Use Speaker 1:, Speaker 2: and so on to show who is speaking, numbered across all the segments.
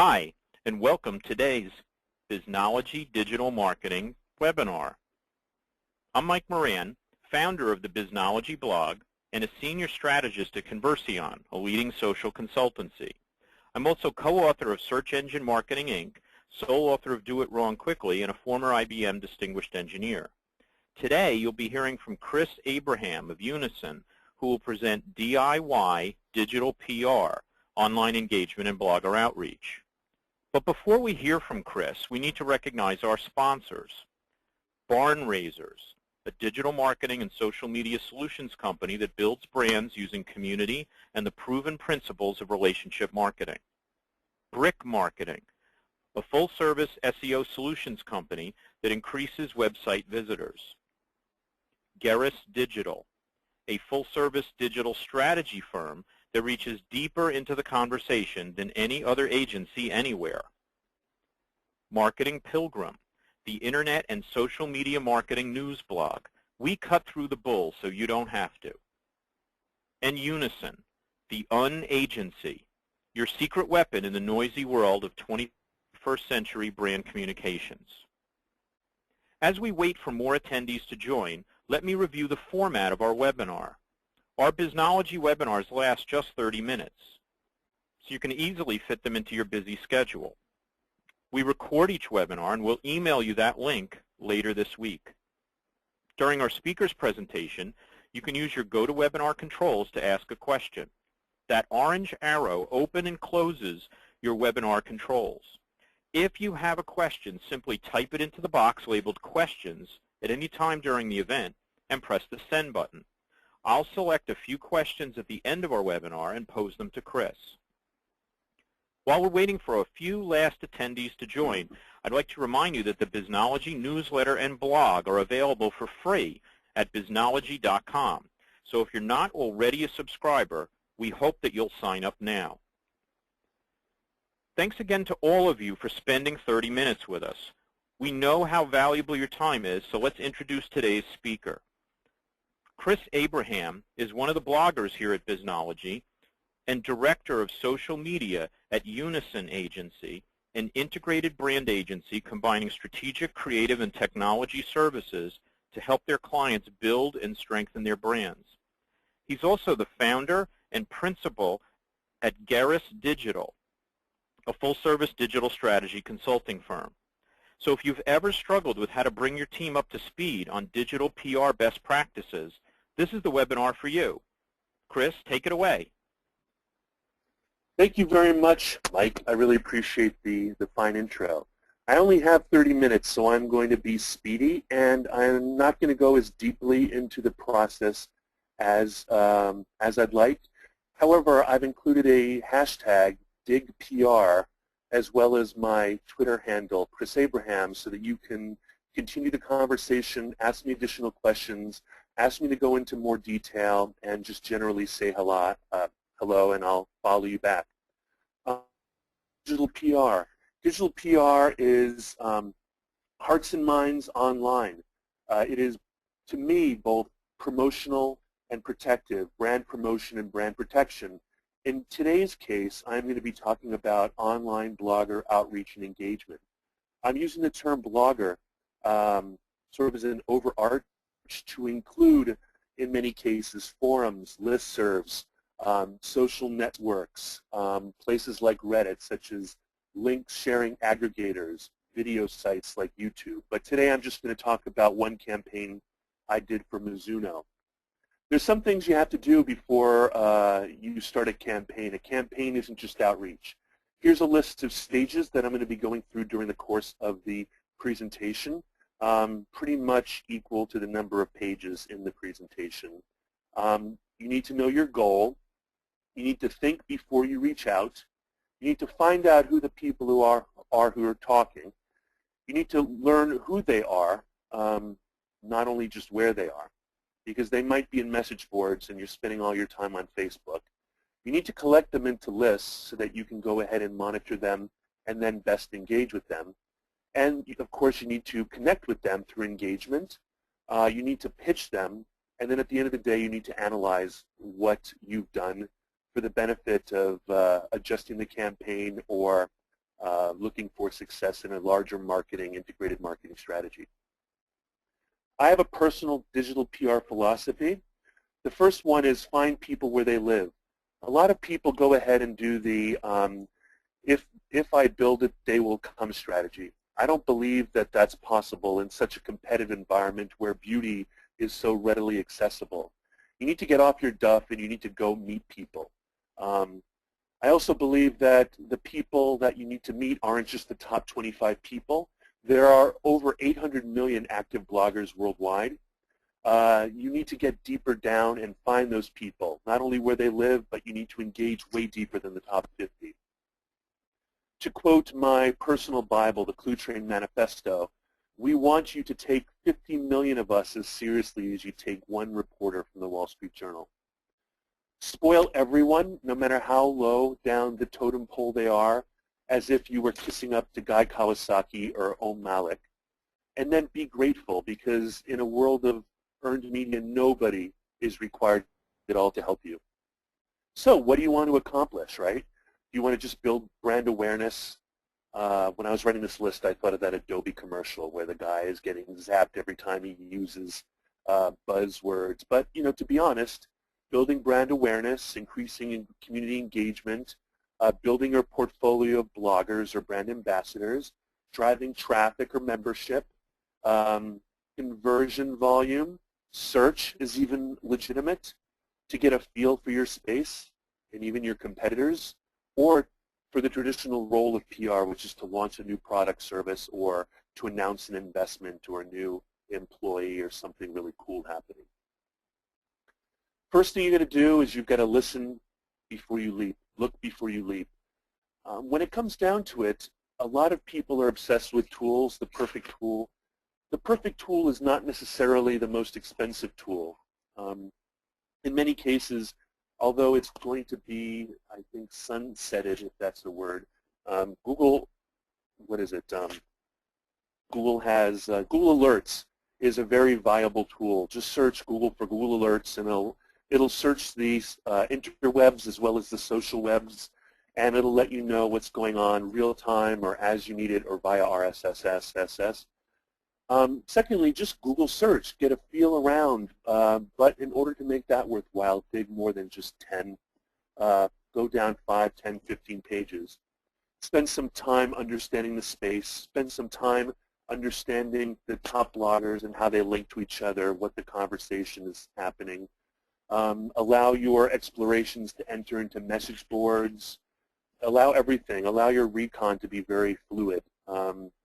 Speaker 1: Hi, and welcome to today's Biznology Digital Marketing webinar. I'm Mike Moran, founder of the Biznology blog and a senior strategist at Conversion, a leading social consultancy. I'm also co-author of Search Engine Marketing, Inc., sole author of Do It Wrong Quickly, and a former IBM Distinguished Engineer. Today, you'll be hearing from Chris Abraham of Unison, who will present DIY Digital PR, online engagement and blogger outreach. But before we hear from Chris, we need to recognize our sponsors. Barn Raisers, a digital marketing and social media solutions company that builds brands using community and the proven principles of relationship marketing. Brick Marketing, a full-service SEO solutions company that increases website visitors. Garris Digital, a full-service digital strategy firm that reaches deeper into the conversation than any other agency anywhere. Marketing Pilgrim, the internet and social media marketing news blog. We cut through the bull so you don't have to. And Unison, the Un-agency, your secret weapon in the noisy world of 21st century brand communications. As we wait for more attendees to join, let me review the format of our webinar. Our Biznology webinars last just 30 minutes, so you can easily fit them into your busy schedule. We record each webinar and we'll email you that link later this week. During our speaker's presentation, you can use your GoToWebinar controls to ask a question. That orange arrow opens and closes your webinar controls. If you have a question, simply type it into the box labeled Questions at any time during the event and press the Send button. I'll select a few questions at the end of our webinar and pose them to Chris. While we're waiting for a few last attendees to join, I'd like to remind you that the Biznology newsletter and blog are available for free at biznology.com. So if you're not already a subscriber, we hope that you'll sign up now. Thanks again to all of you for spending 30 minutes with us. We know how valuable your time is, so let's introduce today's speaker. Chris Abraham is one of the bloggers here at Biznology and director of social media at Unison Agency, an integrated brand agency combining strategic, creative, and technology services to help their clients build and strengthen their brands. He's also the founder and principal at Garris Digital, a full-service digital strategy consulting firm. So if you've ever struggled with how to bring your team up to speed on digital PR best practices, this is the webinar for you. Chris, take it away.
Speaker 2: Thank you very much, Mike. I really appreciate the fine intro. I only have 30 minutes, so I'm going to be speedy, and I'm not going to go as deeply into the process as I'd like. However, I've included a hashtag, DigPR, as well as my Twitter handle, Chris Abraham, so that you can continue the conversation, ask me additional questions, ask me to go into more detail, and just generally say hello, and I'll follow you back. Digital PR. Digital PR is hearts and minds online. It is, to me, both promotional and protective, brand promotion and brand protection. In today's case, I'm going to be talking about online blogger outreach and engagement. I'm using the term blogger sort of as an overarch to include, in many cases, forums, listservs, social networks, places like Reddit, such as link sharing aggregators, video sites like YouTube. But today I'm just going to talk about one campaign I did for Mizuno. There's some things you have to do before you start a campaign. A campaign isn't just outreach. Here's a list of stages that I'm going to be going through during the course of the presentation, pretty much equal to the number of pages in the presentation. You need to know your goal. You need to think before you reach out. You need to find out who the people who are talking. You need to learn who they are, not only just where they are, because they might be in message boards and you're spending all your time on Facebook. You need to collect them into lists so that you can go ahead and monitor them and then best engage with them. And of course, you need to connect with them through engagement. You need to pitch them, and then at the end of the day, you need to analyze what you've done for the benefit of adjusting the campaign or looking for success in a larger integrated marketing strategy. I have a personal digital PR philosophy. The first one is find people where they live. A lot of people go ahead and do the if I build it, they will come strategy. I don't believe that that's possible in such a competitive environment where beauty is so readily accessible. You need to get off your duff and you need to go meet people. I also believe that the people that you need to meet aren't just the top 25 people. There are over 800 million active bloggers worldwide. You need to get deeper down and find those people, not only where they live, but you need to engage way deeper than the top 50. To quote my personal Bible, the Clue Train Manifesto, we want you to take 50 million of us as seriously as you take one reporter from the Wall Street Journal. Spoil everyone, no matter how low down the totem pole they are, as if you were kissing up to Guy Kawasaki or Om Malik. And then be grateful, because in a world of earned media, nobody is required at all to help you. So what do you want to accomplish, right? Do you want to just build brand awareness? When I was writing this list, I thought of that Adobe commercial where the guy is getting zapped every time he uses buzzwords. But, you know, to be honest, building brand awareness, increasing community engagement, building your portfolio of bloggers or brand ambassadors, driving traffic or membership, conversion volume, search is even legitimate to get a feel for your space and even your competitors, or for the traditional role of PR, which is to launch a new product service or to announce an investment or a new employee or something really cool happening. First thing you're going to do is you've got to listen before you leap, look before you leap. When it comes down to it, a lot of people are obsessed with tools, the perfect tool. The perfect tool is not necessarily the most expensive tool. In many cases, although it's going to be, I think, sunsetted, if that's the word, Google, what is it? Google has, Google Alerts is a very viable tool. Just search Google for Google Alerts and it'll search these interwebs as well as the social webs, and it'll let you know what's going on real time or as you need it or via RSS, SS. Secondly, just Google search, get a feel around, but in order to make that worthwhile, dig more than just 10, go down 5, 10, 15 pages. Spend some time understanding the space, spend some time understanding the top bloggers and how they link to each other, what the conversation is happening. Allow your explorations to enter into message boards, allow everything, allow your recon to be very fluid,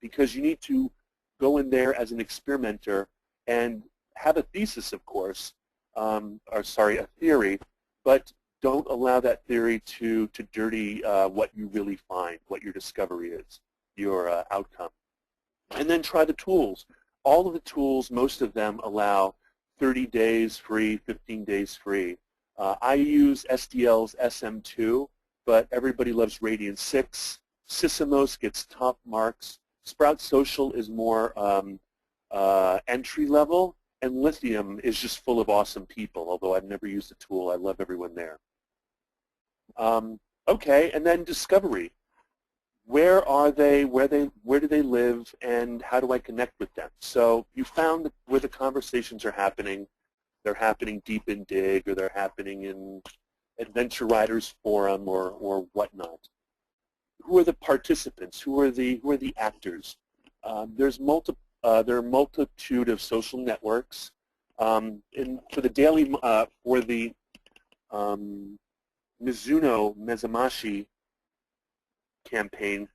Speaker 2: because you need to go in there as an experimenter and have a thesis, of course, a theory, but don't allow that theory to dirty what you really find, what your discovery is, your outcome. And then try the tools. All of the tools, most of them allow 30 days free, 15 days free. I use SDL's SM2, but everybody loves Radiant 6. Sysomos gets top marks. Sprout Social is more entry level, and Lithium is just full of awesome people, although I've never used the tool. I love everyone there. Okay, and then discovery. Where are they, where do they live, and how do I connect with them? So you found where the conversations are happening. They're happening deep in Dig, or they're happening in Adventure Riders Forum or whatnot. Who are the participants? Who are the actors? There are a multitude of social networks. For the Mizuno Mezamashi campaign,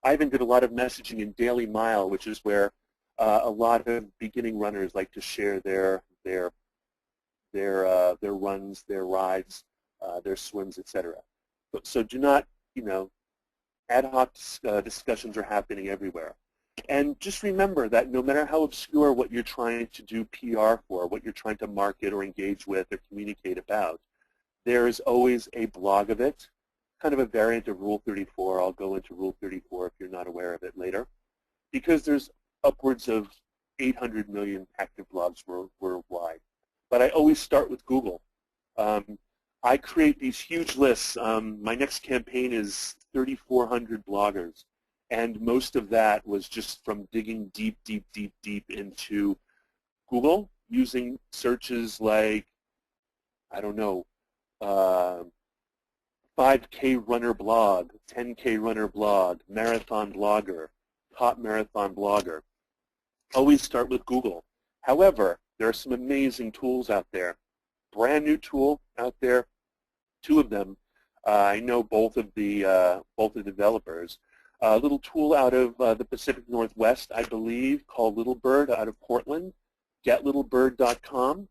Speaker 2: I even did a lot of messaging in Daily Mile, which is where a lot of beginning runners like to share their runs, their rides, their swims, etc. So do not, ad hoc discussions are happening everywhere. And just remember that no matter how obscure what you're trying to do PR for, what you're trying to market or engage with or communicate about, there is always a blog of it, kind of a variant of Rule 34. I'll go into Rule 34 if you're not aware of it later, because there's upwards of 800 million active blogs worldwide. But I always start with Google. I create these huge lists. My next campaign is 3,400 bloggers, and most of that was just from digging deep, deep, deep, deep into Google, using searches like, I don't know, 5K runner blog, 10K runner blog, marathon blogger, top marathon blogger. Always start with Google. However, there are some amazing tools out there. Brand new tool out there, two of them. I know both of the developers. A little tool out of the Pacific Northwest, I believe, called Little Bird out of Portland, getlittlebird.com.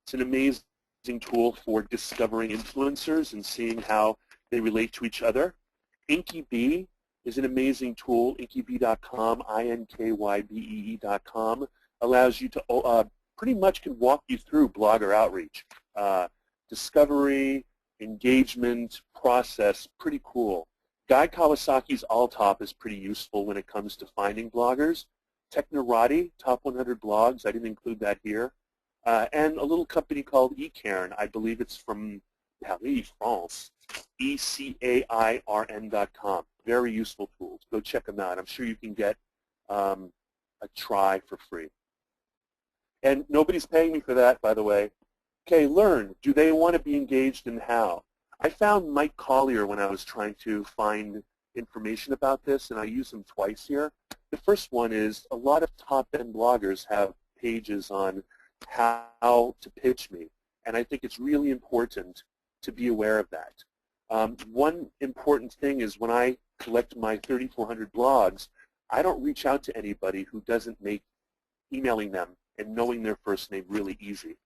Speaker 2: It's an amazing tool for discovering influencers and seeing how they relate to each other. InkyBee is an amazing tool. InkyBee.com, INKYBEE.com, allows you to pretty much can walk you through blogger outreach. Discovery, engagement, process, pretty cool. Guy Kawasaki's Alltop is pretty useful when it comes to finding bloggers. Technorati, Top 100 Blogs, I didn't include that here. And a little company called eCairn, I believe it's from Paris, France, ECAIRN.com. Very useful tools. Go check them out. I'm sure you can get a try for free. And nobody's paying me for that, by the way. Okay, learn. Do they want to be engaged and how? I found Mike Collier when I was trying to find information about this, and I use him twice here. The first one is a lot of top-end bloggers have pages on how to pitch me, and I think it's really important to be aware of that. One important thing is when I collect my 3,400 blogs, I don't reach out to anybody who doesn't make emailing them and knowing their first name really easy.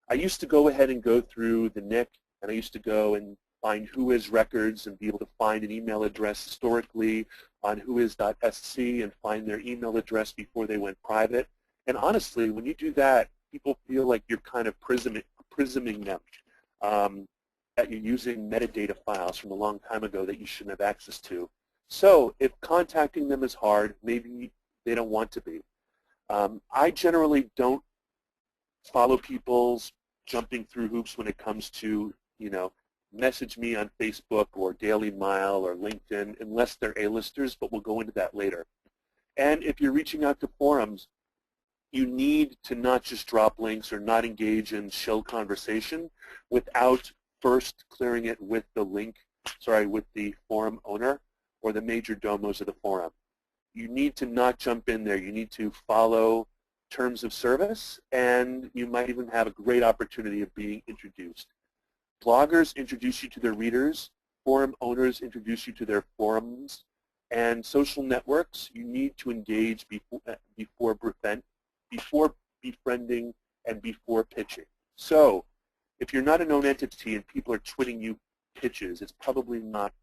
Speaker 2: I used to go ahead and go through the NIC, and I used to go and find Whois records and be able to find an email address historically on whois.sc and find their email address before they went private. And honestly, when you do that, people feel like you're kind of prisming them, that you're using metadata files from a long time ago that you shouldn't have access to. So if contacting them is hard, maybe they don't want to be. I generally don't follow people's jumping through hoops when it comes to, message me on Facebook or Daily Mile or LinkedIn unless they're A-listers, but we'll go into that later. And if you're reaching out to forums, you need to not just drop links or not engage in shill conversation without first clearing it with with the forum owner or the major domos of the forum. You need to not jump in there. You need to follow terms of service, and you might even have a great opportunity of being introduced. Bloggers introduce you to their readers, forum owners introduce you to their forums, and social networks, you need to engage before befriending and before pitching. So if you're not a known entity and people are twitting you pitches, you're probably not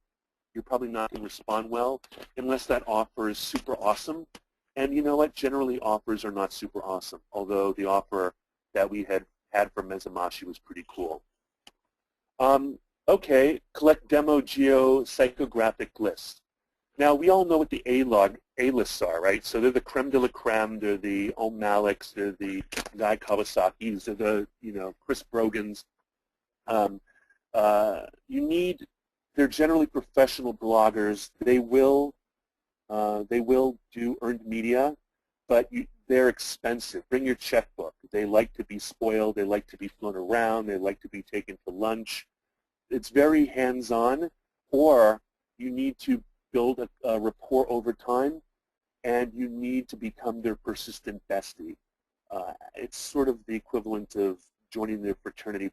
Speaker 2: going to respond well unless that offer is super awesome. And you know what? Generally, offers are not super awesome, although the offer that we had for Mezamashi was pretty cool. Okay, collect demo geo psychographic lists. Now, we all know what the A-lists are, right? So they're the creme de la creme, they're the O'Malley's, they're the Guy Kawasaki's, they're the, Chris Brogan's. They're generally professional bloggers. They will do earned media, but they're expensive. Bring your checkbook. They like to be spoiled. They like to be flown around. They like to be taken to lunch. It's very hands-on, or you need to build a rapport over time, and you need to become their persistent bestie. It's sort of the equivalent of joining their fraternity.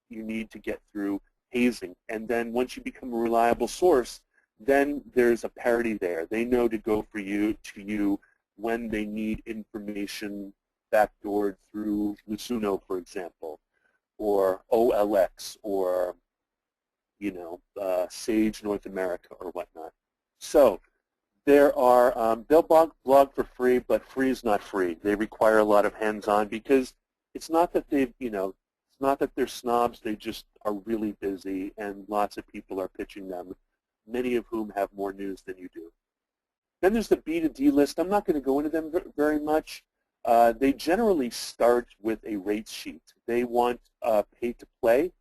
Speaker 2: You need to get through hazing, and then once you become a reliable source, then there's a parity there. They know to go to you when they need information backdoored through Lusuno, for example, or OLX, or Sage North America or whatnot. So there are they'll blog for free, but free is not free. They require a lot of hands-on because it's not that it's not that they're snobs. They just are really busy, and lots of people are pitching them, many of whom have more news than you do. Then there's the B2D list. I'm not going to go into them very much. They generally start with a rate sheet. They want pay to play.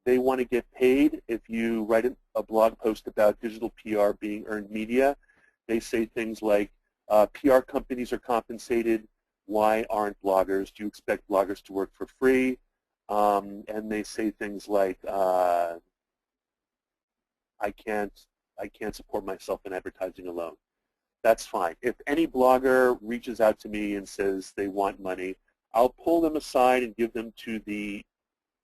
Speaker 2: they want to get paid. If you write a blog post about digital PR being earned media, they say things like, PR companies are compensated. Why aren't bloggers? Do you expect bloggers to work for free? And they say things like, I can't support myself in advertising alone. That's fine. If any blogger reaches out to me and says they want money, I'll pull them aside and give them to the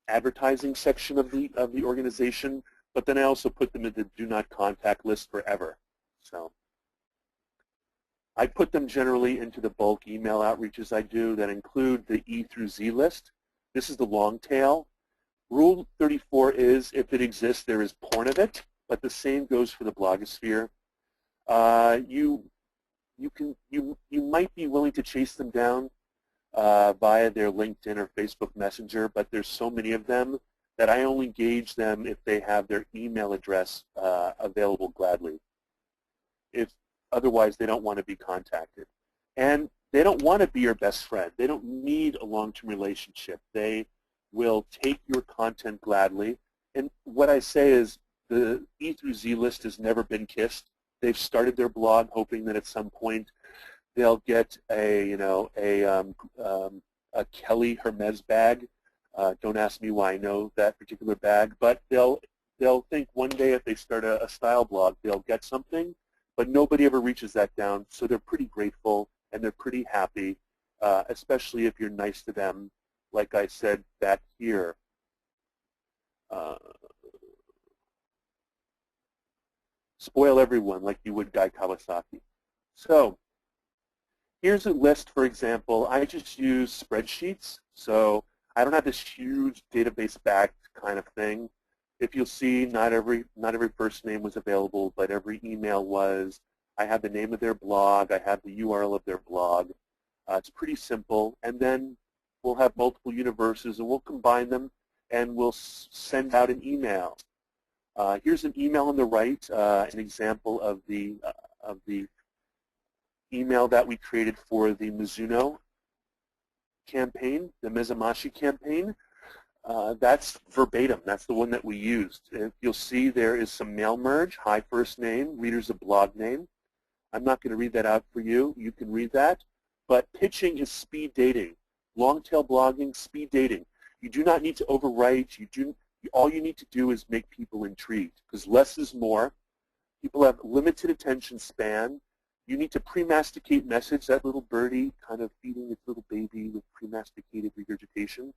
Speaker 2: advertising section of the organization, but then I also put them in the do not contact list forever. So I put them generally into the bulk email outreaches I do that include the E through Z list. This is the long tail. Rule 34 is if it exists, there is porn of it, but the same goes for the blogosphere. You might be willing to chase them down via their LinkedIn or Facebook Messenger, but there's so many of them that I only engage them if they have their email address available gladly. If otherwise, they don't want to be contacted. And they don't want to be your best friend. They don't need a long-term relationship. They will take your content gladly. And what I say is the E through Z list has never been kissed. They've started their blog hoping that at some point they'll get a Kelly Hermes bag. Don't ask me why I know that particular bag, but they'll think one day if they start a style blog, they'll get something, but nobody ever reaches that down, so they're pretty grateful and they're pretty happy, especially if you're nice to them, like I said back here. Spoil everyone like you would Guy Kawasaki. So here's a list, for example. I just use spreadsheets, so I don't have this huge database-backed kind of thing. If you'll see, not every first name was available, but every email was. I have the name of their blog. I have the URL of their blog. It's pretty simple. And then we'll have multiple universes, and we'll combine them, and we'll send out an email. Here's an email on the right, an example of the email that we created for the Mizuno campaign, the Mezamashi campaign. That's verbatim. That's the one that we used. If you'll see, there is some mail merge, hi first name, reader's a blog name. I'm not going to read that out for you. You can read that. But pitching is speed dating. Long tail blogging, speed dating. You do not need to overwrite. All you need to do is make people intrigued, because less is more. People have limited attention span. You need to pre-masticate message, that little birdie kind of feeding its little baby with pre-masticated regurgitation,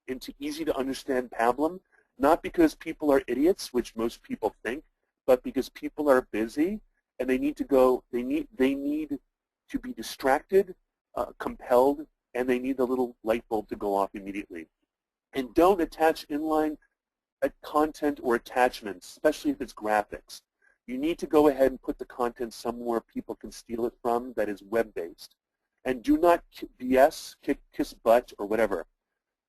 Speaker 2: into easy-to-understand pablum, not because people are idiots, which most people think, but because people are busy and they need to go. They need to be distracted, compelled, and they need the little light bulb to go off immediately. And don't attach inline content or attachments, especially if it's graphics. You need to go ahead and put the content somewhere people can steal it from that is web-based. And do not BS, kiss butt, or whatever.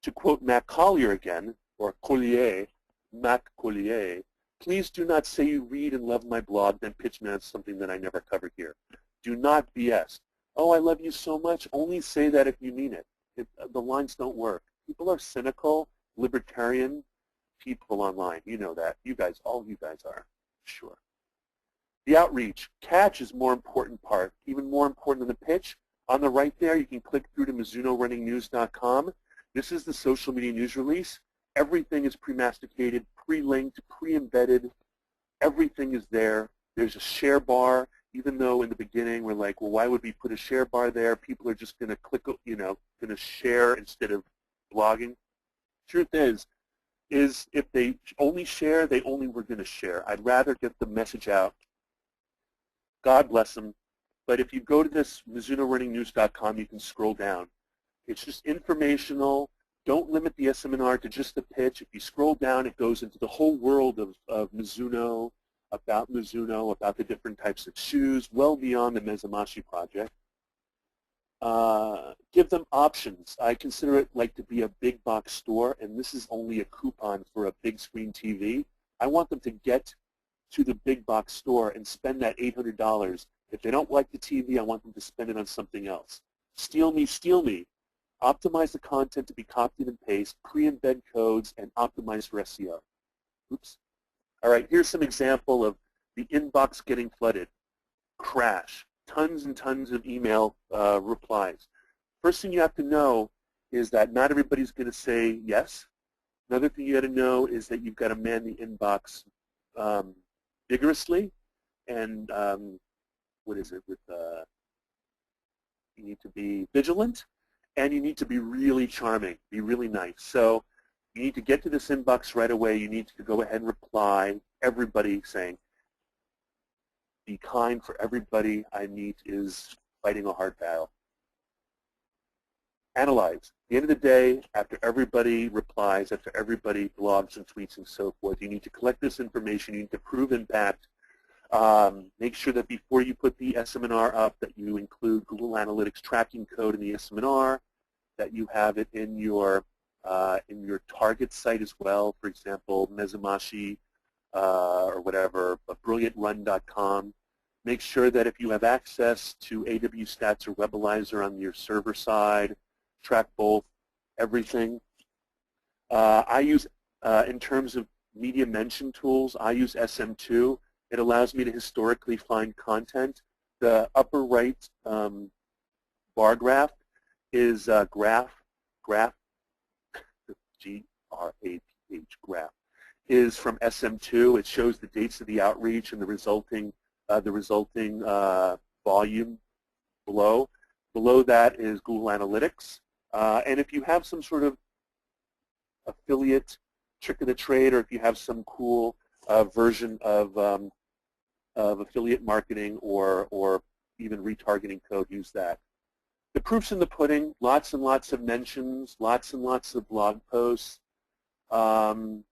Speaker 2: To quote Mac Collier again, or Collier, Mac Collier, please do not say you read and love my blog, then pitch me on something that I never covered here. Do not BS. Oh, I love you so much. Only say that if you mean it. The lines don't work. People are cynical, libertarian people online. You know that. You guys, all you guys are. Sure. The outreach. Catch is more important part, even more important than the pitch. On the right there, you can click through to MizunoRunningNews.com. This is the social media news release. Everything is pre-masticated, pre-linked, pre-embedded. Everything is there. There's a share bar, even though in the beginning we're like, well, why would we put a share bar there? People are just going to click, going to share instead of blogging. Truth is if they only share, they only were going to share. I'd rather get the message out. God bless them. But if you go to this MizunoRunningNews.com, you can scroll down. It's just informational. Don't limit the seminar to just the pitch. If you scroll down, it goes into the whole world of Mizuno, about the different types of shoes, well beyond the Mezamashi project. Give them options. I consider it like to be a big box store, and this is only a coupon for a big screen TV. I want them to get to the big box store and spend that $800. If they don't like the TV, I want them to spend it on something else. Steal me, steal me. Optimize the content to be copied and paste, pre-embed codes, and optimize for SEO. Oops. All right, here's some example of the inbox getting flooded. Crash. Tons and tons of email replies. First thing you have to know is that not everybody's going to say yes. Another thing you got to know is that you've got to man the inbox vigorously, and what is it? You need to be vigilant, and you need to be really charming, be really nice. So you need to get to this inbox right away. You need to go ahead and reply. Everybody saying, "Be kind, for everybody I meet is fighting a hard battle." Analyze. At the end of the day, after everybody replies, after everybody blogs and tweets and so forth, you need to collect this information. You need to prove impact. Make sure that before you put the SM&R up that you include Google Analytics tracking code in the SM&R, that you have it in your target site as well, for example, Mezumashi or whatever, brilliantrun.com. Make sure that if you have access to AW Stats or Webalizer on your server side, track both, everything. I use, in terms of media mention tools, I use SM2. It allows me to historically find content. The upper right bar graph is graph, G-R-A-P-H, graph, is from SM2. It shows the dates of the outreach and the resulting volume below. Below that is Google Analytics. And if you have some sort of affiliate trick of the trade, or if you have some cool version of affiliate marketing or even retargeting code, use that. The proof's in the pudding. Lots and lots of mentions, lots and lots of blog posts, tons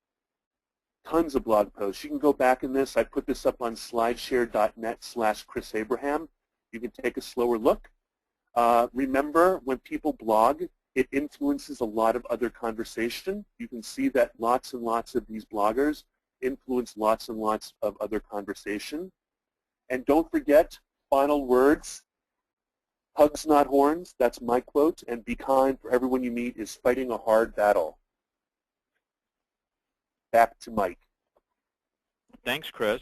Speaker 2: of blog posts. You can go back in this. I put this up on slideshare.net/Chris Abraham. You can take a slower look. Remember, when people blog, it influences a lot of other conversation. You can see that lots and lots of these bloggers influence lots and lots of other conversation. And don't forget, final words, hugs not horns, that's my quote, and be kind, for everyone you meet is fighting a hard battle. Back to Mike.
Speaker 1: Thanks, Chris.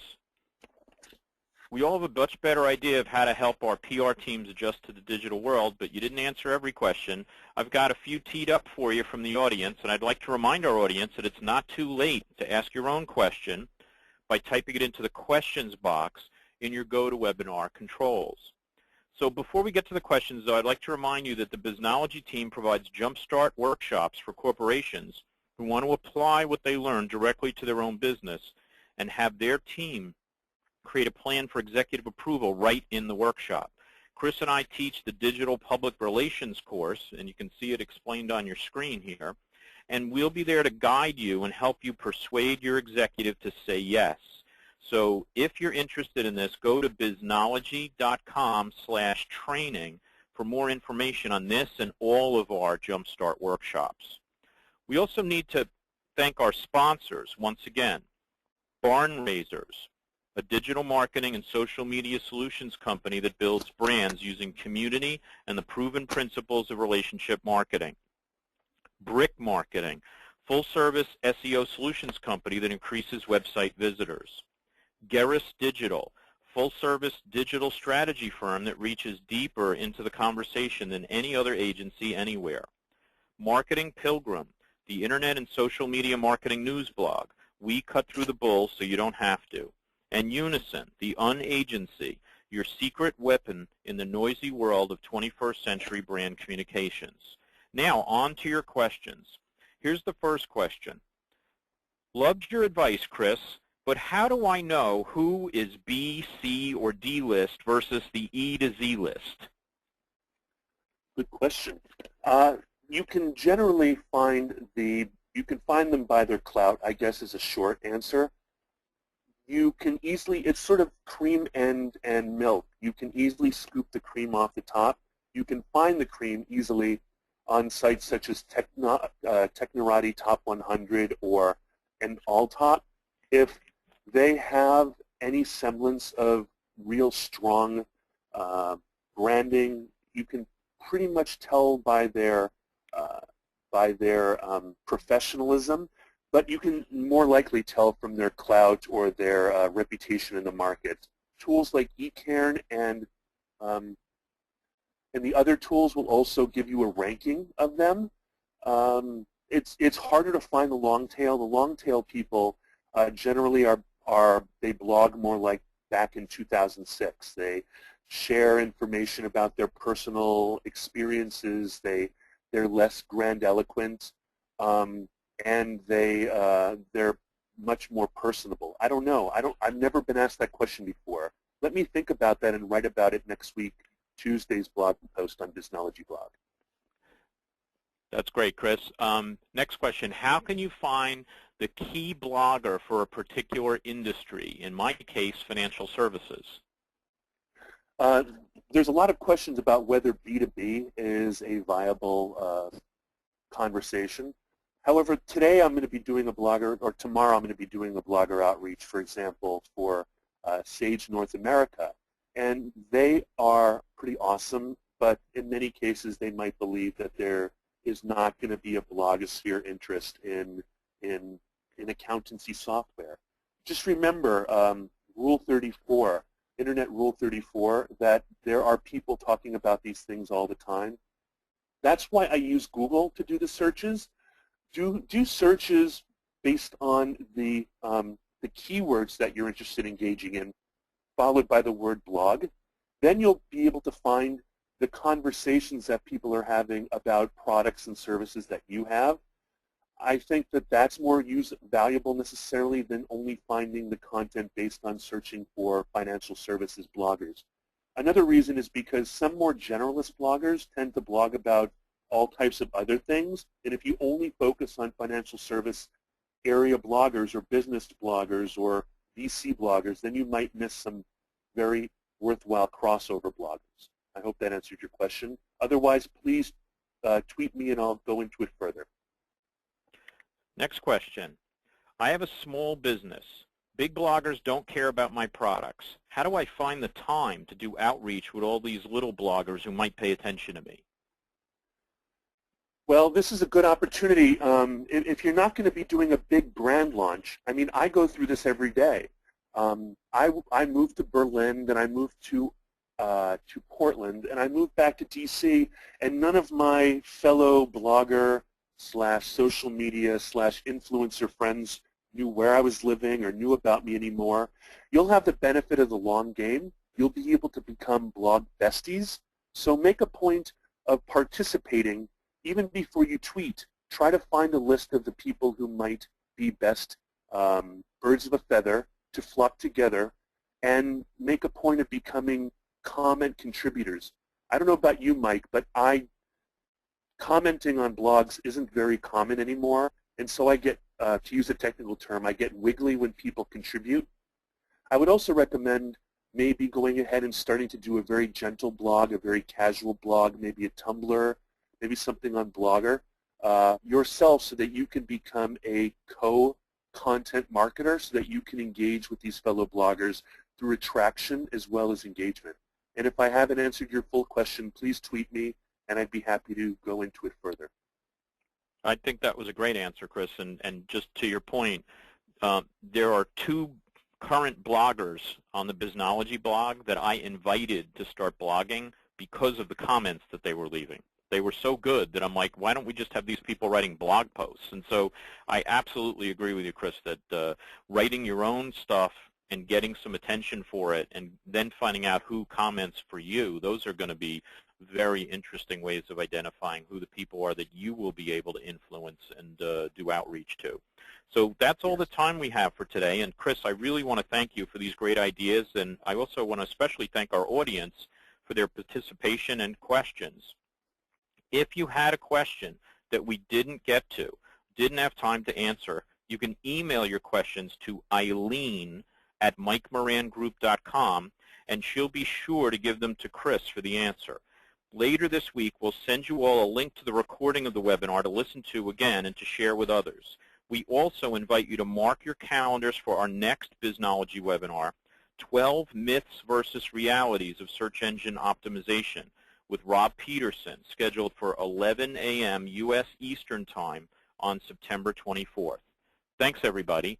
Speaker 1: We all have a much better idea of how to help our PR teams adjust to the digital world, but you didn't answer every question. I've got a few teed up for you from the audience, and I'd like to remind our audience that it's not too late to ask your own question by typing it into the questions box in your GoToWebinar controls. So before we get to the questions, though, I'd like to remind you that the Biznology team provides jumpstart workshops for corporations who want to apply what they learn directly to their own business and have their team create a plan for executive approval right in the workshop. Chris and I teach the Digital Public Relations course, and you can see it explained on your screen here, and we'll be there to guide you and help you persuade your executive to say yes. So if you're interested in this, go to biznology.com/training for more information on this and all of our Jumpstart workshops. We also need to thank our sponsors once again. Barn Raisers, a digital marketing and social media solutions company that builds brands using community and the proven principles of relationship marketing. Brick Marketing, full-service SEO solutions company that increases website visitors. Gerris Digital, full-service digital strategy firm that reaches deeper into the conversation than any other agency anywhere. Marketing Pilgrim, the internet and social media marketing news blog. We cut through the bull so you don't have to. And Unison, the unagency, your secret weapon in the noisy world of 21st century brand communications. Now, on to your questions. Here's the first question. Loved your advice, Chris, but how do I know who is B, C, or D list versus the E to Z list?
Speaker 2: Good question. You can generally find them by their clout, I guess, is a short answer. You can easily, it's sort of cream and milk. You can easily scoop the cream off the top. You can find the cream easily on sites such as Technorati Top 100 or an Alltop. If they have any semblance of real strong branding, you can pretty much tell by their professionalism. but you can more likely tell from their clout or their reputation in the market. Tools like eCairn and the other tools will also give you a ranking of them. It's harder to find the long tail. The long tail people generally they blog more like back in 2006. They share information about their personal experiences. They're less grandiloquent, and they're much more personable. I don't know. I've never been asked that question before. Let me think about that and write about it next week, Tuesday's blog post on Biznology blog.
Speaker 1: That's great, Chris. Next question. How can you find the key blogger for a particular industry? In my case, financial services.
Speaker 2: There's a lot of questions about whether B2B is a viable conversation. However, today I'm going to be doing a blogger, or tomorrow I'm going to be doing a blogger outreach, for example, for Sage North America. And they are pretty awesome, but in many cases they might believe that there is not going to be a blogosphere interest in accountancy software. Just remember Rule 34, Internet Rule 34, that there are people talking about these things all the time. That's why I use Google to do the searches. Do searches based on the keywords that you're interested in engaging in, followed by the word blog. Then you'll be able to find the conversations that people are having about products and services that you have. I think that that's more valuable necessarily than only finding the content based on searching for financial services bloggers. Another reason is because some more generalist bloggers tend to blog about all types of other things, and if you only focus on financial service area bloggers or business bloggers or VC bloggers, then you might miss some very worthwhile crossover bloggers. I hope that answered your question. Otherwise, please tweet me and I'll go into it further.
Speaker 1: Next question. I have a small business. Big bloggers don't care about my products. How do I find the time to do outreach with all these little bloggers who might pay attention to me?
Speaker 2: Well, this is a good opportunity. If you're not going to be doing a big brand launch, I mean, I go through this every day. I moved to Berlin, then I moved to Portland, and I moved back to DC, and none of my fellow blogger / social media / influencer friends knew where I was living or knew about me anymore. You'll have the benefit of the long game. You'll be able to become blog besties. So make a point of participating even before you tweet. Try to find a list of the people who might be best birds of a feather to flock together and make a point of becoming comment contributors. I don't know about you, Mike, but commenting on blogs isn't very common anymore, and so I get, to use a technical term, I get wiggly when people contribute. I would also recommend maybe going ahead and starting to do a very gentle blog, a very casual blog, maybe a Tumblr, maybe something on Blogger yourself, so that you can become a co-content marketer, so that you can engage with these fellow bloggers through attraction as well as engagement. And if I haven't answered your full question, please tweet me, and I'd be happy to go into it further.
Speaker 1: I think that was a great answer, Chris. And just to your point, there are 2 current bloggers on the Biznology blog that I invited to start blogging because of the comments that they were leaving. They were so good that I'm like, why don't we just have these people writing blog posts? And so I absolutely agree with you, Chris, that writing your own stuff and getting some attention for it and then finding out who comments for you, those are going to be very interesting ways of identifying who the people are that you will be able to influence and do outreach to. So that's all the time we have for today. And Chris, I really want to thank you for these great ideas, and I also want to especially thank our audience for their participation and questions. If you had a question that we didn't get to, didn't have time to answer, you can email your questions to Eileen@MikeMoranGroup.com, and she'll be sure to give them to Chris for the answer. Later this week, we'll send you all a link to the recording of the webinar to listen to again and to share with others. We also invite you to mark your calendars for our next Biznology webinar, 12 Myths versus Realities of Search Engine Optimization, with Rob Peterson, scheduled for 11 a.m. U.S. Eastern Time on September 24th. Thanks, everybody.